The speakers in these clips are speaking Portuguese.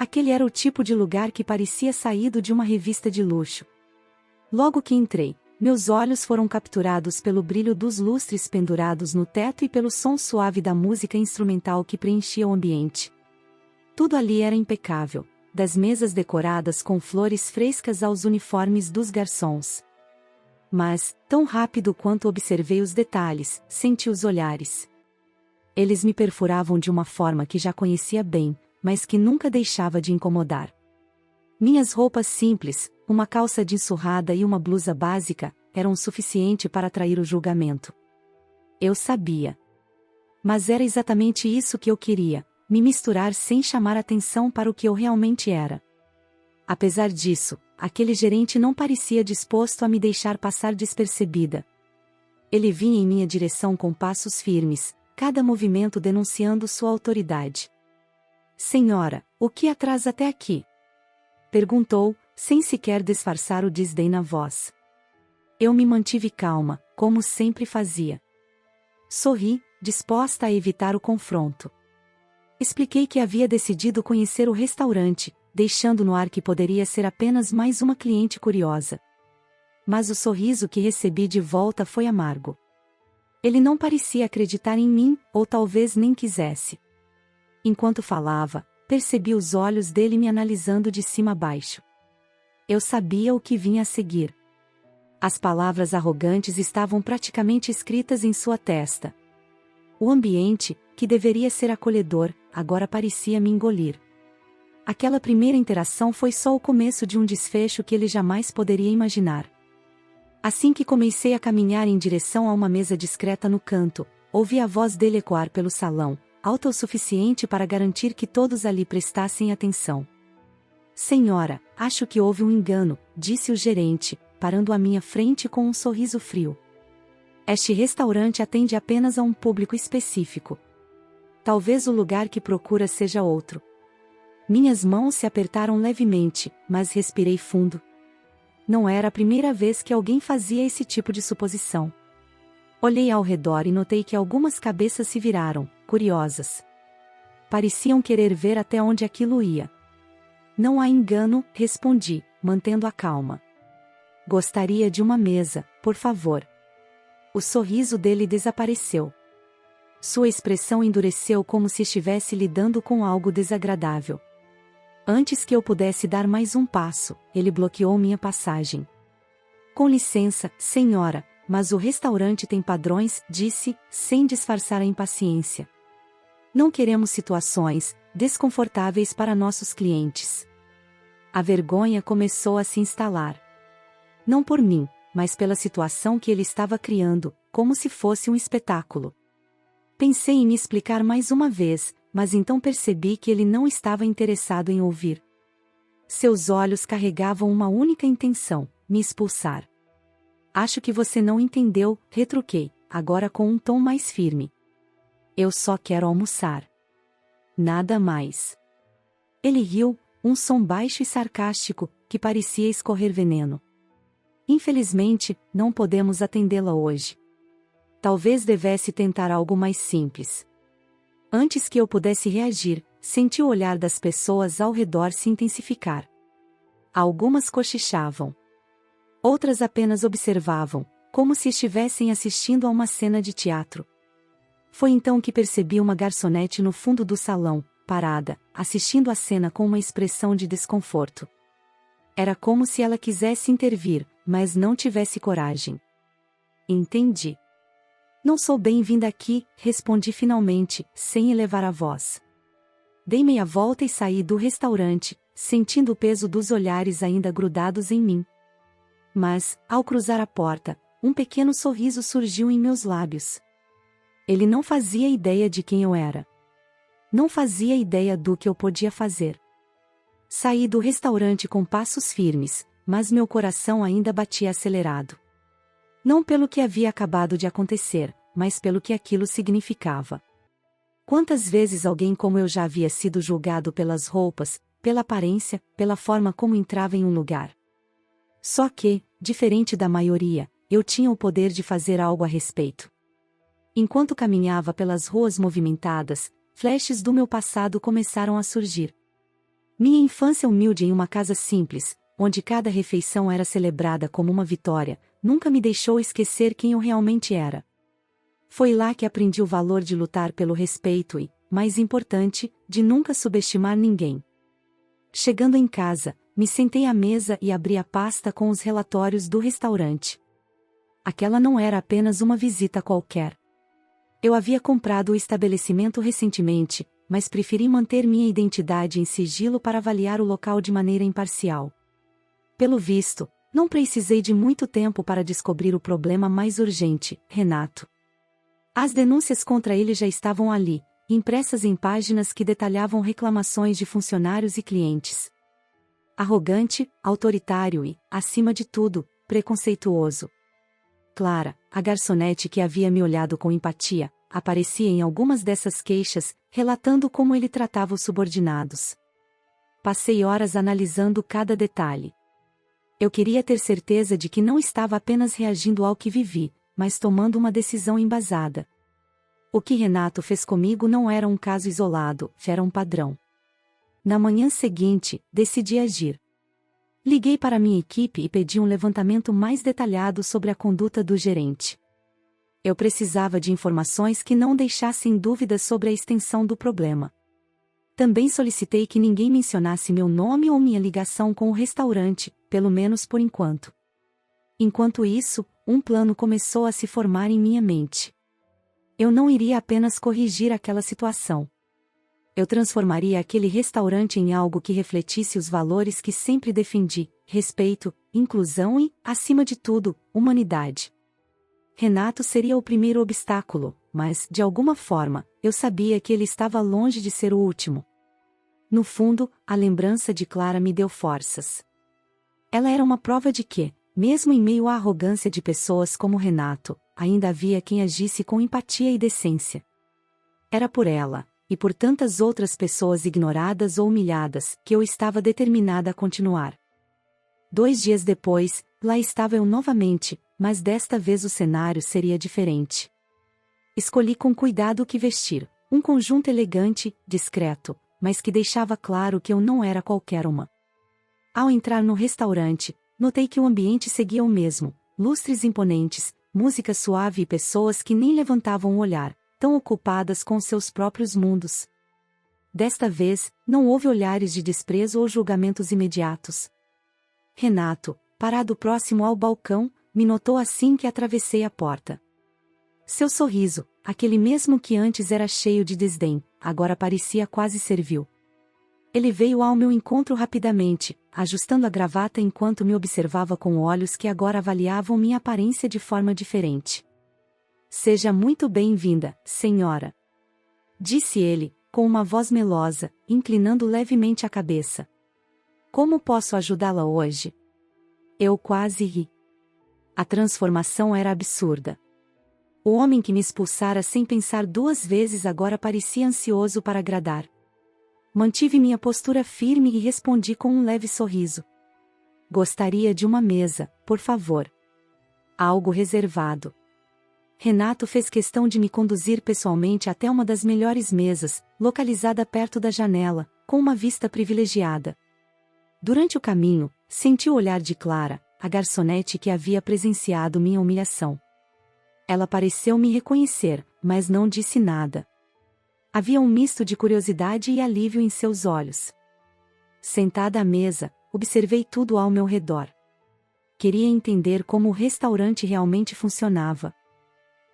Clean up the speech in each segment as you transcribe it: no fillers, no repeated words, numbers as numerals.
Aquele era o tipo de lugar que parecia saído de uma revista de luxo. Logo que entrei, meus olhos foram capturados pelo brilho dos lustres pendurados no teto e pelo som suave da música instrumental que preenchia o ambiente. Tudo ali era impecável, das mesas decoradas com flores frescas aos uniformes dos garçons. Mas, tão rápido quanto observei os detalhes, senti os olhares. Eles me perfuravam de uma forma que já conhecia bem, mas que nunca deixava de incomodar. Minhas roupas simples, uma calça jeans surrada e uma blusa básica, eram o suficiente para atrair o julgamento. Eu sabia. Mas era exatamente isso que eu queria, me misturar sem chamar atenção para o que eu realmente era. Apesar disso, aquele gerente não parecia disposto a me deixar passar despercebida. Ele vinha em minha direção com passos firmes, cada movimento denunciando sua autoridade. Senhora, o que a traz até aqui? Perguntou, sem sequer disfarçar o desdém na voz. Eu me mantive calma, como sempre fazia. Sorri, disposta a evitar o confronto. Expliquei que havia decidido conhecer o restaurante, deixando no ar que poderia ser apenas mais uma cliente curiosa. Mas o sorriso que recebi de volta foi amargo. Ele não parecia acreditar em mim, ou talvez nem quisesse. Enquanto falava, percebi os olhos dele me analisando de cima a baixo. Eu sabia o que vinha a seguir. As palavras arrogantes estavam praticamente escritas em sua testa. O ambiente, que deveria ser acolhedor, agora parecia me engolir. Aquela primeira interação foi só o começo de um desfecho que ele jamais poderia imaginar. Assim que comecei a caminhar em direção a uma mesa discreta no canto, ouvi a voz dele ecoar pelo salão, alta o suficiente para garantir que todos ali prestassem atenção. Senhora, acho que houve um engano, disse o gerente, parando à minha frente com um sorriso frio. Este restaurante atende apenas a um público específico. Talvez o lugar que procura seja outro. Minhas mãos se apertaram levemente, mas respirei fundo. Não era a primeira vez que alguém fazia esse tipo de suposição. Olhei ao redor e notei que algumas cabeças se viraram, curiosas. Pareciam querer ver até onde aquilo ia. Não há engano, respondi, mantendo a calma. Gostaria de uma mesa, por favor. O sorriso dele desapareceu. Sua expressão endureceu como se estivesse lidando com algo desagradável. Antes que eu pudesse dar mais um passo, ele bloqueou minha passagem. Com licença, senhora, mas o restaurante tem padrões, disse, sem disfarçar a impaciência. Não queremos situações desconfortáveis para nossos clientes. A vergonha começou a se instalar. Não por mim, mas pela situação que ele estava criando, como se fosse um espetáculo. Pensei em me explicar mais uma vez, mas então percebi que ele não estava interessado em ouvir. Seus olhos carregavam uma única intenção, me expulsar. Acho que você não entendeu, retruquei, agora com um tom mais firme. Eu só quero almoçar. Nada mais. Ele riu, um som baixo e sarcástico, que parecia escorrer veneno. Infelizmente, não podemos atendê-la hoje. Talvez devesse tentar algo mais simples. Antes que eu pudesse reagir, senti o olhar das pessoas ao redor se intensificar. Algumas cochichavam. Outras apenas observavam, como se estivessem assistindo a uma cena de teatro. Foi então que percebi uma garçonete no fundo do salão, parada, assistindo a cena com uma expressão de desconforto. Era como se ela quisesse intervir, mas não tivesse coragem. Entendi. Não sou bem-vinda aqui, respondi finalmente, sem elevar a voz. Dei meia volta e saí do restaurante, sentindo o peso dos olhares ainda grudados em mim. Mas, ao cruzar a porta, um pequeno sorriso surgiu em meus lábios. Ele não fazia ideia de quem eu era. Não fazia ideia do que eu podia fazer. Saí do restaurante com passos firmes, mas meu coração ainda batia acelerado. Não pelo que havia acabado de acontecer, mas pelo que aquilo significava. Quantas vezes alguém como eu já havia sido julgado pelas roupas, pela aparência, pela forma como entrava em um lugar. Só que, diferente da maioria, eu tinha o poder de fazer algo a respeito. Enquanto caminhava pelas ruas movimentadas, flashes do meu passado começaram a surgir. Minha infância humilde em uma casa simples, onde cada refeição era celebrada como uma vitória, nunca me deixou esquecer quem eu realmente era. Foi lá que aprendi o valor de lutar pelo respeito e, mais importante, de nunca subestimar ninguém. Chegando em casa, me sentei à mesa e abri a pasta com os relatórios do restaurante. Aquela não era apenas uma visita qualquer. Eu havia comprado o estabelecimento recentemente, mas preferi manter minha identidade em sigilo para avaliar o local de maneira imparcial. Pelo visto, não precisei de muito tempo para descobrir o problema mais urgente, Renato. As denúncias contra ele já estavam ali, impressas em páginas que detalhavam reclamações de funcionários e clientes. Arrogante, autoritário e, acima de tudo, preconceituoso. Clara, a garçonete que havia me olhado com empatia, aparecia em algumas dessas queixas, relatando como ele tratava os subordinados. Passei horas analisando cada detalhe. Eu queria ter certeza de que não estava apenas reagindo ao que vivi, mas tomando uma decisão embasada. O que Renato fez comigo não era um caso isolado, era um padrão. Na manhã seguinte, decidi agir. Liguei para minha equipe e pedi um levantamento mais detalhado sobre a conduta do gerente. Eu precisava de informações que não deixassem dúvidas sobre a extensão do problema. Também solicitei que ninguém mencionasse meu nome ou minha ligação com o restaurante, pelo menos por enquanto. Enquanto isso, um plano começou a se formar em minha mente. Eu não iria apenas corrigir aquela situação. Eu transformaria aquele restaurante em algo que refletisse os valores que sempre defendi: respeito, inclusão e, acima de tudo, humanidade. Renato seria o primeiro obstáculo, mas, de alguma forma, eu sabia que ele estava longe de ser o último. No fundo, a lembrança de Clara me deu forças. Ela era uma prova de que, mesmo em meio à arrogância de pessoas como Renato, ainda havia quem agisse com empatia e decência. Era por ela, e por tantas outras pessoas ignoradas ou humilhadas, que eu estava determinada a continuar. 2 dias depois, lá estava eu novamente, mas desta vez o cenário seria diferente. Escolhi com cuidado o que vestir, um conjunto elegante, discreto, mas que deixava claro que eu não era qualquer uma. Ao entrar no restaurante, notei que o ambiente seguia o mesmo, lustres imponentes, música suave e pessoas que nem levantavam o olhar, tão ocupadas com seus próprios mundos. Desta vez, não houve olhares de desprezo ou julgamentos imediatos. Renato, parado próximo ao balcão, me notou assim que atravessei a porta. Seu sorriso, aquele mesmo que antes era cheio de desdém, agora parecia quase servil. Ele veio ao meu encontro rapidamente, ajustando a gravata enquanto me observava com olhos que agora avaliavam minha aparência de forma diferente. "Seja muito bem-vinda, senhora", disse ele, com uma voz melosa, inclinando levemente a cabeça. "Como posso ajudá-la hoje?" Eu quase ri. A transformação era absurda. O homem que me expulsara sem pensar 2 vezes agora parecia ansioso para agradar. Mantive minha postura firme e respondi com um leve sorriso. "Gostaria de uma mesa, por favor." Algo reservado. Renato fez questão de me conduzir pessoalmente até uma das melhores mesas, localizada perto da janela, com uma vista privilegiada. Durante o caminho, senti o olhar de Clara, a garçonete que havia presenciado minha humilhação. Ela pareceu me reconhecer, mas não disse nada. Havia um misto de curiosidade e alívio em seus olhos. Sentada à mesa, observei tudo ao meu redor. Queria entender como o restaurante realmente funcionava.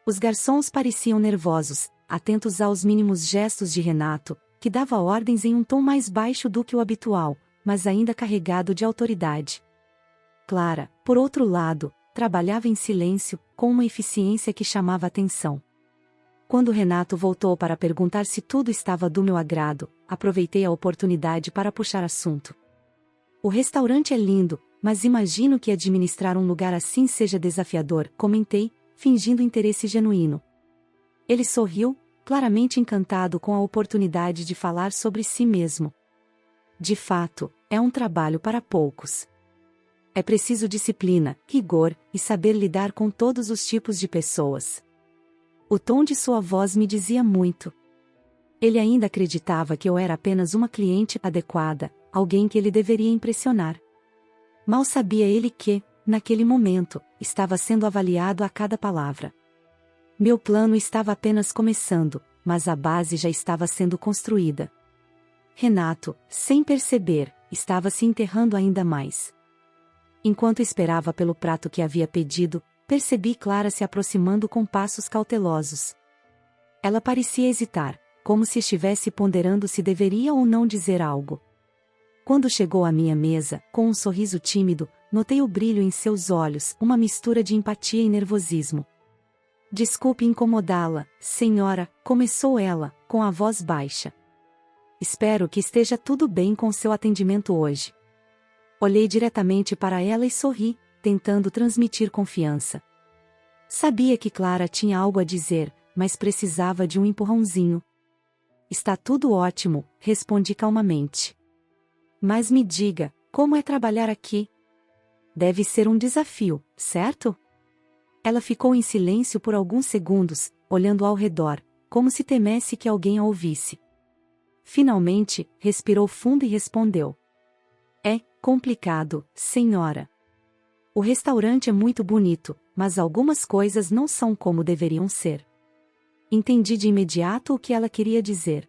Os garçons pareciam nervosos, atentos aos mínimos gestos de Renato, que dava ordens em um tom mais baixo do que o habitual, mas ainda carregado de autoridade. Clara, por outro lado, trabalhava em silêncio, com uma eficiência que chamava atenção. Quando Renato voltou para perguntar se tudo estava do meu agrado, aproveitei a oportunidade para puxar assunto. "O restaurante é lindo, mas imagino que administrar um lugar assim seja desafiador", comentei, fingindo interesse genuíno. Ele sorriu, claramente encantado com a oportunidade de falar sobre si mesmo. "De fato, é um trabalho para poucos. É preciso disciplina, rigor, e saber lidar com todos os tipos de pessoas." O tom de sua voz me dizia muito. Ele ainda acreditava que eu era apenas uma cliente adequada, alguém que ele deveria impressionar. Mal sabia ele que, naquele momento, estava sendo avaliado a cada palavra. Meu plano estava apenas começando, mas a base já estava sendo construída. Renato, sem perceber, estava se enterrando ainda mais. Enquanto esperava pelo prato que havia pedido, percebi Clara se aproximando com passos cautelosos. Ela parecia hesitar, como se estivesse ponderando se deveria ou não dizer algo. Quando chegou à minha mesa, com um sorriso tímido, notei o brilho em seus olhos, uma mistura de empatia e nervosismo. Desculpe incomodá-la, senhora, começou ela, com a voz baixa. Espero que esteja tudo bem com seu atendimento hoje. Olhei diretamente para ela e sorri, tentando transmitir confiança. Sabia que Clara tinha algo a dizer, mas precisava de um empurrãozinho. Está tudo ótimo, respondi calmamente. Mas me diga, como é trabalhar aqui? Deve ser um desafio, certo? Ela ficou em silêncio por alguns segundos, olhando ao redor, como se temesse que alguém a ouvisse. Finalmente, respirou fundo e respondeu. É complicado, senhora. O restaurante é muito bonito, mas algumas coisas não são como deveriam ser. Entendi de imediato o que ela queria dizer.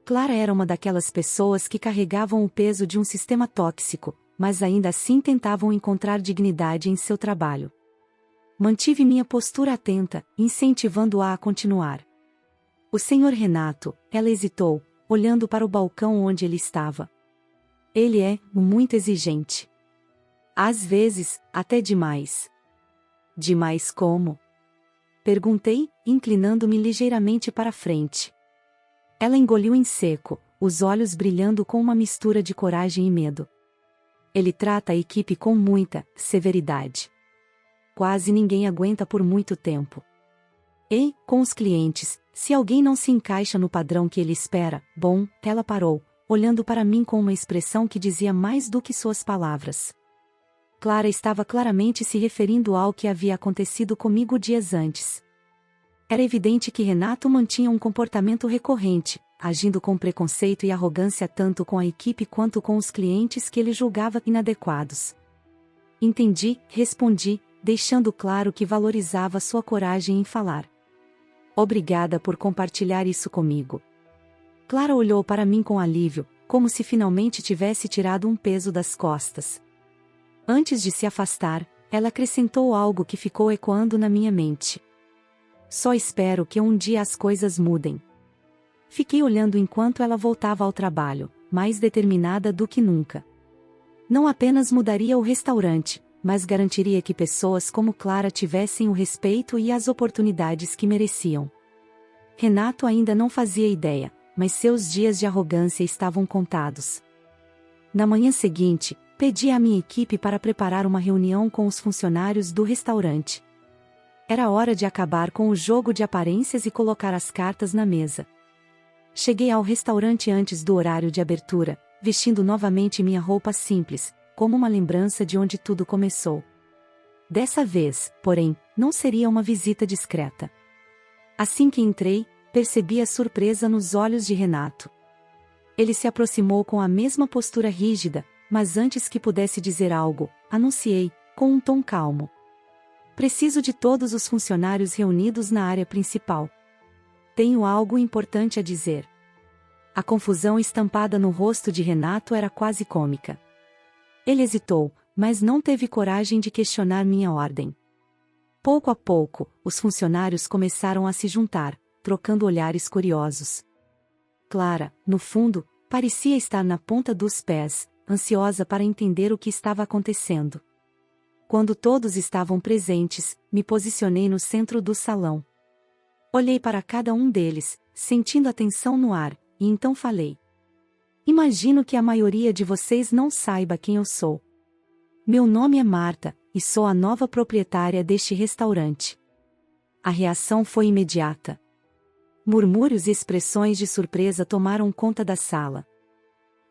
Clara era uma daquelas pessoas que carregavam o peso de um sistema tóxico, mas ainda assim tentavam encontrar dignidade em seu trabalho. Mantive minha postura atenta, incentivando-a a continuar. O senhor Renato, ela hesitou, olhando para o balcão onde ele estava. Ele é muito exigente. Às vezes, até demais. Demais como? Perguntei, inclinando-me ligeiramente para frente. Ela engoliu em seco, os olhos brilhando com uma mistura de coragem e medo. Ele trata a equipe com muita severidade. Quase ninguém aguenta por muito tempo. E, com os clientes, se alguém não se encaixa no padrão que ele espera, bom, ela parou, olhando para mim com uma expressão que dizia mais do que suas palavras. Clara estava claramente se referindo ao que havia acontecido comigo dias antes. Era evidente que Renato mantinha um comportamento recorrente, agindo com preconceito e arrogância tanto com a equipe quanto com os clientes que ele julgava inadequados. Entendi, respondi, deixando claro que valorizava sua coragem em falar. Obrigada por compartilhar isso comigo. Clara olhou para mim com alívio, como se finalmente tivesse tirado um peso das costas. Antes de se afastar, ela acrescentou algo que ficou ecoando na minha mente. Só espero que um dia as coisas mudem. Fiquei olhando enquanto ela voltava ao trabalho, mais determinada do que nunca. Não apenas mudaria o restaurante, mas garantiria que pessoas como Clara tivessem o respeito e as oportunidades que mereciam. Renato ainda não fazia ideia, mas seus dias de arrogância estavam contados. Na manhã seguinte, pedi à minha equipe para preparar uma reunião com os funcionários do restaurante. Era hora de acabar com o jogo de aparências e colocar as cartas na mesa. Cheguei ao restaurante antes do horário de abertura, vestindo novamente minha roupa simples, como uma lembrança de onde tudo começou. Dessa vez, porém, não seria uma visita discreta. Assim que entrei, percebi a surpresa nos olhos de Renato. Ele se aproximou com a mesma postura rígida, mas antes que pudesse dizer algo, anunciei, com um tom calmo. Preciso de todos os funcionários reunidos na área principal. Tenho algo importante a dizer. A confusão estampada no rosto de Renato era quase cômica. Ele hesitou, mas não teve coragem de questionar minha ordem. Pouco a pouco, os funcionários começaram a se juntar, trocando olhares curiosos. Clara, no fundo, parecia estar na ponta dos pés, ansiosa para entender o que estava acontecendo. Quando todos estavam presentes, me posicionei no centro do salão. Olhei para cada um deles, sentindo a tensão no ar, e então falei. Imagino que a maioria de vocês não saiba quem eu sou. Meu nome é Marta, e sou a nova proprietária deste restaurante. A reação foi imediata. Murmúrios e expressões de surpresa tomaram conta da sala.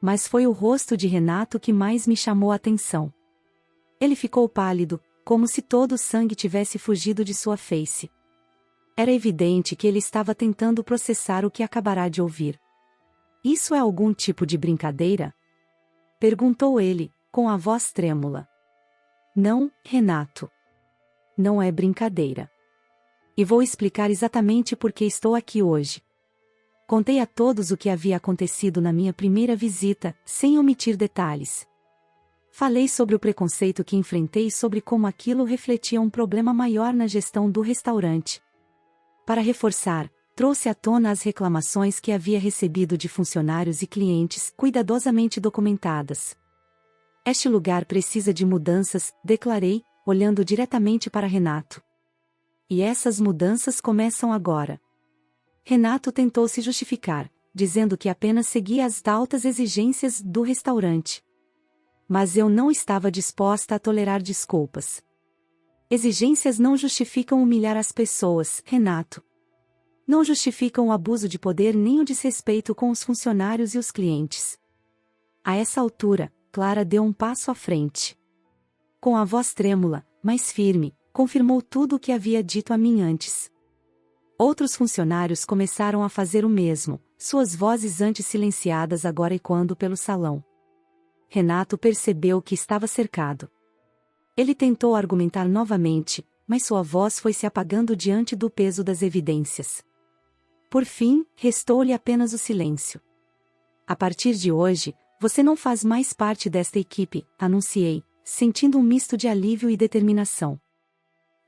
Mas foi o rosto de Renato que mais me chamou a atenção. Ele ficou pálido, como se todo o sangue tivesse fugido de sua face. Era evidente que ele estava tentando processar o que acabará de ouvir. Isso é algum tipo de brincadeira? Perguntou ele, com a voz trêmula. Não, Renato. Não é brincadeira. E vou explicar exatamente por que estou aqui hoje. Contei a todos o que havia acontecido na minha primeira visita, sem omitir detalhes. Falei sobre o preconceito que enfrentei e sobre como aquilo refletia um problema maior na gestão do restaurante. Para reforçar, trouxe à tona as reclamações que havia recebido de funcionários e clientes, cuidadosamente documentadas. Este lugar precisa de mudanças, declarei, olhando diretamente para Renato. E essas mudanças começam agora. Renato tentou se justificar, dizendo que apenas seguia as altas exigências do restaurante. Mas eu não estava disposta a tolerar desculpas. Exigências não justificam humilhar as pessoas, Renato. Não justificam o abuso de poder nem o desrespeito com os funcionários e os clientes. A essa altura, Clara deu um passo à frente. Com a voz trêmula, mas firme, confirmou tudo o que havia dito a mim antes. Outros funcionários começaram a fazer o mesmo, suas vozes antes silenciadas agora ecoando pelo salão. Renato percebeu que estava cercado. Ele tentou argumentar novamente, mas sua voz foi se apagando diante do peso das evidências. Por fim, restou-lhe apenas o silêncio. A partir de hoje, você não faz mais parte desta equipe, anunciei, sentindo um misto de alívio e determinação.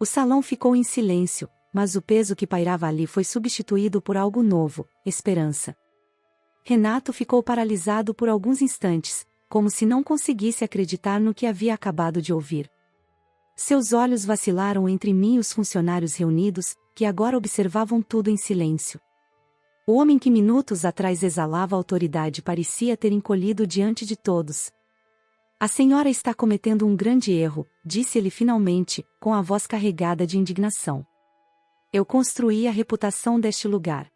O salão ficou em silêncio, mas o peso que pairava ali foi substituído por algo novo, esperança. Renato ficou paralisado por alguns instantes, como se não conseguisse acreditar no que havia acabado de ouvir. Seus olhos vacilaram entre mim e os funcionários reunidos, que agora observavam tudo em silêncio. O homem que minutos atrás exalava autoridade parecia ter encolhido diante de todos. A senhora está cometendo um grande erro, disse ele finalmente, com a voz carregada de indignação. Eu construí a reputação deste lugar.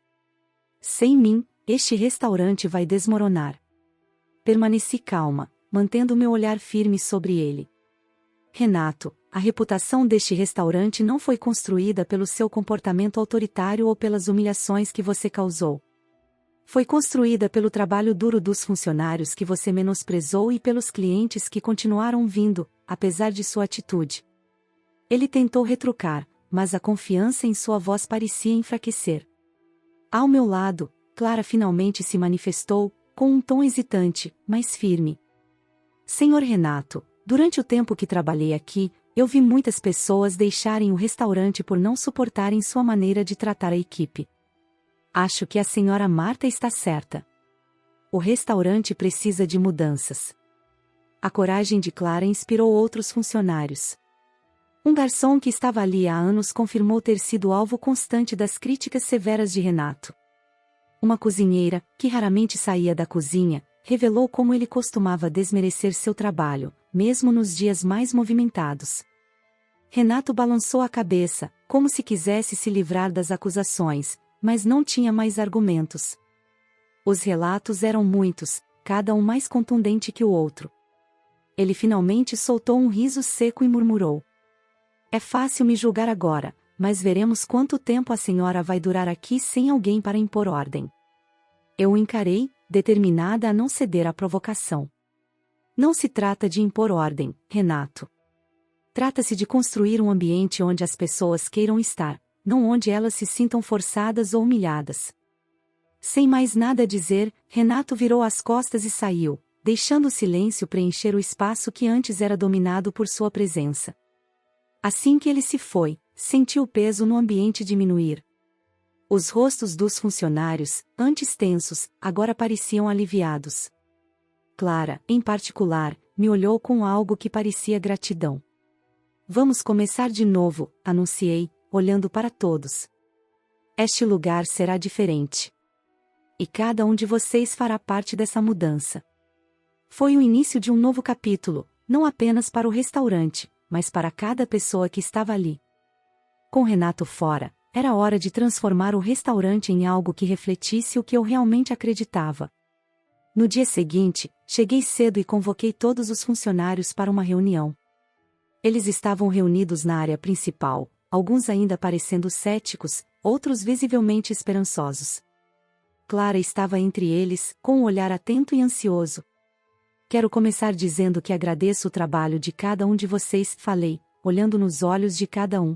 Sem mim, este restaurante vai desmoronar. Permaneci calma, mantendo meu olhar firme sobre ele. Renato, a reputação deste restaurante não foi construída pelo seu comportamento autoritário ou pelas humilhações que você causou. Foi construída pelo trabalho duro dos funcionários que você menosprezou e pelos clientes que continuaram vindo, apesar de sua atitude. Ele tentou retrucar, mas a confiança em sua voz parecia enfraquecer. Ao meu lado, Clara finalmente se manifestou, com um tom hesitante, mas firme. Senhor Renato, durante o tempo que trabalhei aqui, eu vi muitas pessoas deixarem o restaurante por não suportarem sua maneira de tratar a equipe. Acho que a senhora Marta está certa. O restaurante precisa de mudanças. A coragem de Clara inspirou outros funcionários. Um garçom que estava ali há anos confirmou ter sido alvo constante das críticas severas de Renato. Uma cozinheira, que raramente saía da cozinha, revelou como ele costumava desmerecer seu trabalho, mesmo nos dias mais movimentados. Renato balançou a cabeça, como se quisesse se livrar das acusações, mas não tinha mais argumentos. Os relatos eram muitos, cada um mais contundente que o outro. Ele finalmente soltou um riso seco e murmurou: É fácil me julgar agora, mas veremos quanto tempo a senhora vai durar aqui sem alguém para impor ordem. Eu o encarei, determinada a não ceder à provocação. Não se trata de impor ordem, Renato. Trata-se de construir um ambiente onde as pessoas queiram estar, não onde elas se sintam forçadas ou humilhadas. Sem mais nada a dizer, Renato virou as costas e saiu, deixando o silêncio preencher o espaço que antes era dominado por sua presença. Assim que ele se foi, senti o peso no ambiente diminuir. Os rostos dos funcionários, antes tensos, agora pareciam aliviados. Clara, em particular, me olhou com algo que parecia gratidão. Vamos começar de novo, anunciei, olhando para todos. Este lugar será diferente. E cada um de vocês fará parte dessa mudança. Foi o início de um novo capítulo, não apenas para o restaurante, mas para cada pessoa que estava ali. Com Renato fora, era hora de transformar o restaurante em algo que refletisse o que eu realmente acreditava. No dia seguinte, cheguei cedo e convoquei todos os funcionários para uma reunião. Eles estavam reunidos na área principal, alguns ainda parecendo céticos, outros visivelmente esperançosos. Clara estava entre eles, com um olhar atento e ansioso. Quero começar dizendo que agradeço o trabalho de cada um de vocês, falei, olhando nos olhos de cada um.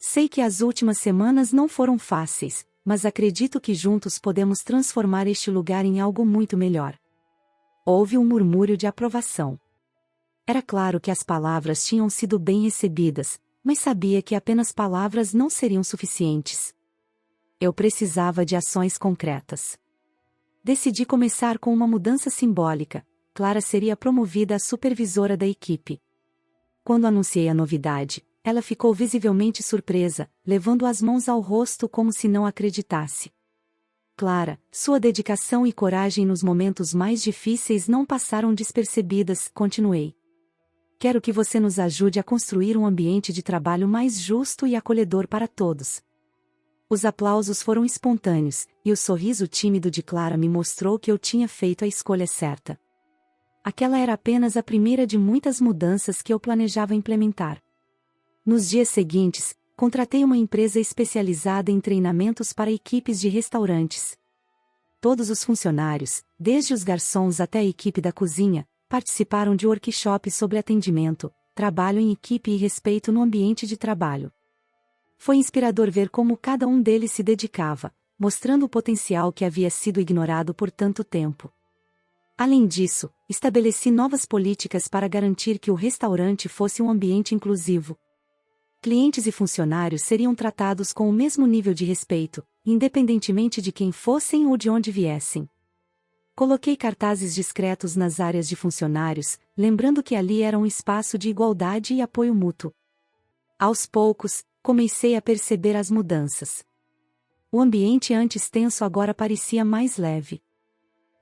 Sei que as últimas semanas não foram fáceis, mas acredito que juntos podemos transformar este lugar em algo muito melhor. Houve um murmúrio de aprovação. Era claro que as palavras tinham sido bem recebidas, mas sabia que apenas palavras não seriam suficientes. Eu precisava de ações concretas. Decidi começar com uma mudança simbólica. Clara seria promovida a supervisora da equipe. Quando anunciei a novidade, ela ficou visivelmente surpresa, levando as mãos ao rosto como se não acreditasse. Clara, sua dedicação e coragem nos momentos mais difíceis não passaram despercebidas, continuei. Quero que você nos ajude a construir um ambiente de trabalho mais justo e acolhedor para todos. Os aplausos foram espontâneos, e o sorriso tímido de Clara me mostrou que eu tinha feito a escolha certa. Aquela era apenas a primeira de muitas mudanças que eu planejava implementar. Nos dias seguintes, contratei uma empresa especializada em treinamentos para equipes de restaurantes. Todos os funcionários, desde os garçons até a equipe da cozinha, participaram de workshops sobre atendimento, trabalho em equipe e respeito no ambiente de trabalho. Foi inspirador ver como cada um deles se dedicava, mostrando o potencial que havia sido ignorado por tanto tempo. Além disso, estabeleci novas políticas para garantir que o restaurante fosse um ambiente inclusivo. Clientes e funcionários seriam tratados com o mesmo nível de respeito, independentemente de quem fossem ou de onde viessem. Coloquei cartazes discretos nas áreas de funcionários, lembrando que ali era um espaço de igualdade e apoio mútuo. Aos poucos, comecei a perceber as mudanças. O ambiente antes tenso agora parecia mais leve.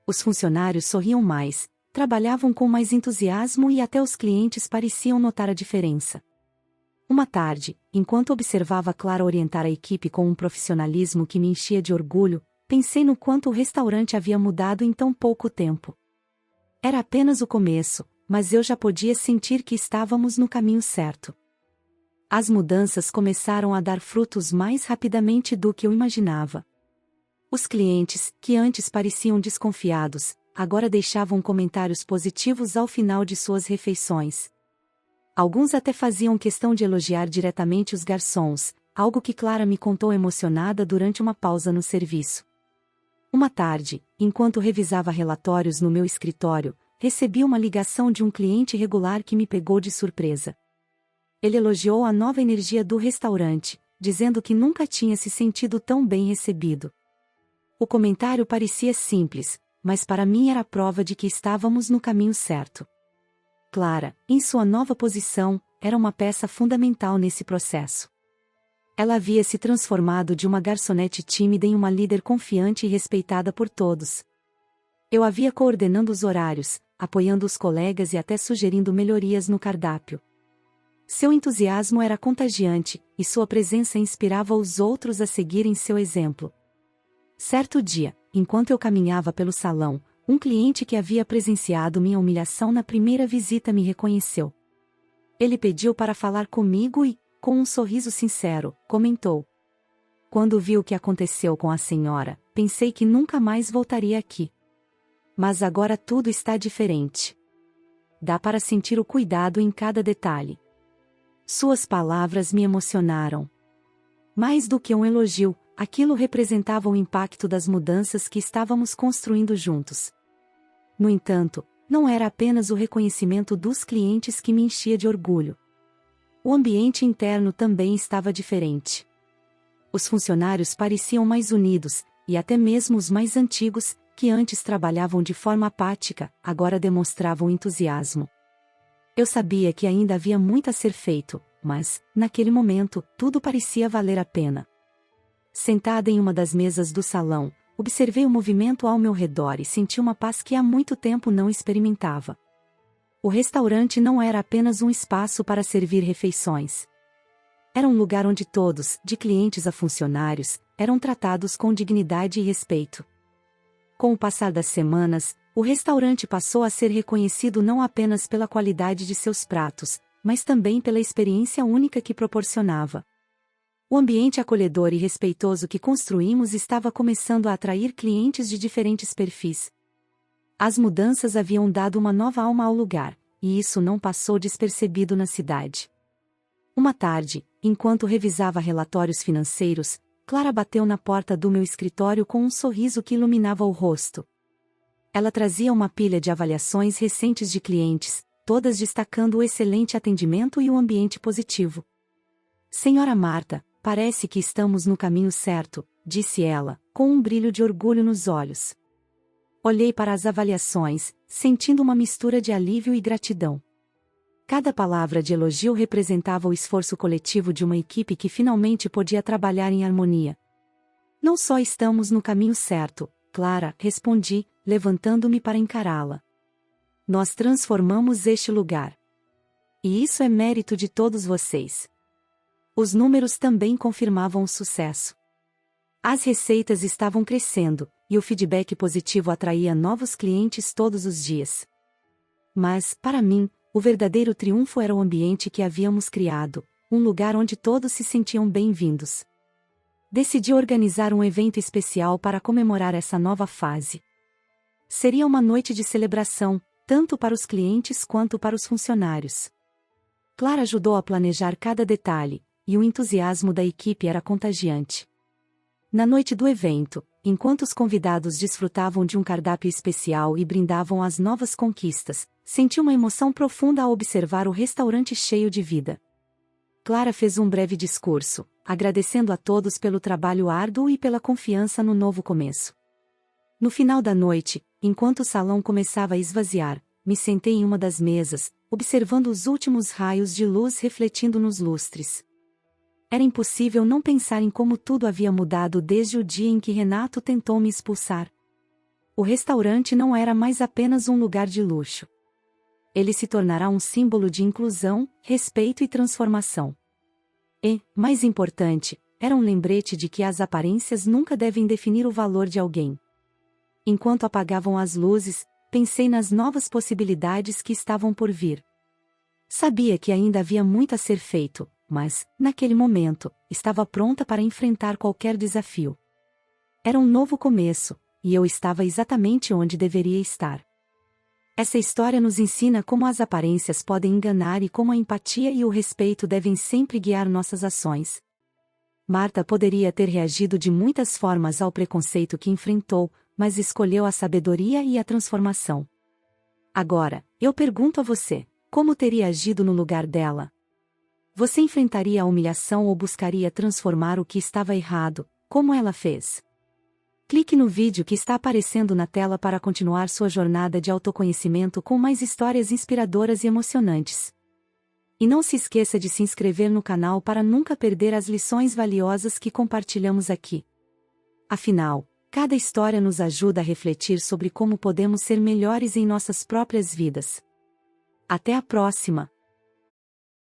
Os funcionários sorriam mais, trabalhavam com mais entusiasmo e até os clientes pareciam notar a diferença. Uma tarde, enquanto observava Clara orientar a equipe com um profissionalismo que me enchia de orgulho, pensei no quanto o restaurante havia mudado em tão pouco tempo. Era apenas o começo, mas eu já podia sentir que estávamos no caminho certo. As mudanças começaram a dar frutos mais rapidamente do que eu imaginava. Os clientes, que antes pareciam desconfiados, agora deixavam comentários positivos ao final de suas refeições. Alguns até faziam questão de elogiar diretamente os garçons, algo que Clara me contou emocionada durante uma pausa no serviço. Uma tarde, enquanto revisava relatórios no meu escritório, recebi uma ligação de um cliente regular que me pegou de surpresa. Ele elogiou a nova energia do restaurante, dizendo que nunca tinha se sentido tão bem recebido. O comentário parecia simples, mas para mim era a prova de que estávamos no caminho certo. Clara, em sua nova posição, era uma peça fundamental nesse processo. Ela havia se transformado de uma garçonete tímida em uma líder confiante e respeitada por todos. Eu havia coordenando os horários, apoiando os colegas e até sugerindo melhorias no cardápio. Seu entusiasmo era contagiante, e sua presença inspirava os outros a seguirem seu exemplo. Certo dia, enquanto eu caminhava pelo salão, um cliente que havia presenciado minha humilhação na primeira visita me reconheceu. Ele pediu para falar comigo e, com um sorriso sincero, comentou: "Quando vi o que aconteceu com a senhora, pensei que nunca mais voltaria aqui. Mas agora tudo está diferente. Dá para sentir o cuidado em cada detalhe." Suas palavras me emocionaram. Mais do que um elogio, aquilo representava o impacto das mudanças que estávamos construindo juntos. No entanto, não era apenas o reconhecimento dos clientes que me enchia de orgulho. O ambiente interno também estava diferente. Os funcionários pareciam mais unidos, e até mesmo os mais antigos, que antes trabalhavam de forma apática, agora demonstravam entusiasmo. Eu sabia que ainda havia muito a ser feito, mas, naquele momento, tudo parecia valer a pena. Sentada em uma das mesas do salão, observei o movimento ao meu redor e senti uma paz que há muito tempo não experimentava. O restaurante não era apenas um espaço para servir refeições. Era um lugar onde todos, de clientes a funcionários, eram tratados com dignidade e respeito. Com o passar das semanas, o restaurante passou a ser reconhecido não apenas pela qualidade de seus pratos, mas também pela experiência única que proporcionava. O ambiente acolhedor e respeitoso que construímos estava começando a atrair clientes de diferentes perfis. As mudanças haviam dado uma nova alma ao lugar, e isso não passou despercebido na cidade. Uma tarde, enquanto revisava relatórios financeiros, Clara bateu na porta do meu escritório com um sorriso que iluminava o rosto. Ela trazia uma pilha de avaliações recentes de clientes, todas destacando o excelente atendimento e o ambiente positivo. Senhora Marta, parece que estamos no caminho certo, disse ela, com um brilho de orgulho nos olhos. Olhei para as avaliações, sentindo uma mistura de alívio e gratidão. Cada palavra de elogio representava o esforço coletivo de uma equipe que finalmente podia trabalhar em harmonia. Não só estamos no caminho certo, Clara, respondi, levantando-me para encará-la. Nós transformamos este lugar. E isso é mérito de todos vocês. Os números também confirmavam o sucesso. As receitas estavam crescendo, e o feedback positivo atraía novos clientes todos os dias. Mas, para mim, o verdadeiro triunfo era o ambiente que havíamos criado, um lugar onde todos se sentiam bem-vindos. Decidi organizar um evento especial para comemorar essa nova fase. Seria uma noite de celebração, tanto para os clientes quanto para os funcionários. Clara ajudou a planejar cada detalhe, e o entusiasmo da equipe era contagiante. Na noite do evento, enquanto os convidados desfrutavam de um cardápio especial e brindavam às novas conquistas, senti uma emoção profunda ao observar o restaurante cheio de vida. Clara fez um breve discurso, agradecendo a todos pelo trabalho árduo e pela confiança no novo começo. No final da noite, enquanto o salão começava a esvaziar, me sentei em uma das mesas, observando os últimos raios de luz refletindo nos lustres. Era impossível não pensar em como tudo havia mudado desde o dia em que Renato tentou me expulsar. O restaurante não era mais apenas um lugar de luxo. Ele se tornará um símbolo de inclusão, respeito e transformação. E, mais importante, era um lembrete de que as aparências nunca devem definir o valor de alguém. Enquanto apagavam as luzes, pensei nas novas possibilidades que estavam por vir. Sabia que ainda havia muito a ser feito, mas, naquele momento, estava pronta para enfrentar qualquer desafio. Era um novo começo, e eu estava exatamente onde deveria estar. Essa história nos ensina como as aparências podem enganar e como a empatia e o respeito devem sempre guiar nossas ações. Marta poderia ter reagido de muitas formas ao preconceito que enfrentou, mas escolheu a sabedoria e a transformação. Agora, eu pergunto a você, como teria agido no lugar dela? Você enfrentaria a humilhação ou buscaria transformar o que estava errado, como ela fez? Clique no vídeo que está aparecendo na tela para continuar sua jornada de autoconhecimento com mais histórias inspiradoras e emocionantes. E não se esqueça de se inscrever no canal para nunca perder as lições valiosas que compartilhamos aqui. Afinal, cada história nos ajuda a refletir sobre como podemos ser melhores em nossas próprias vidas. Até a próxima!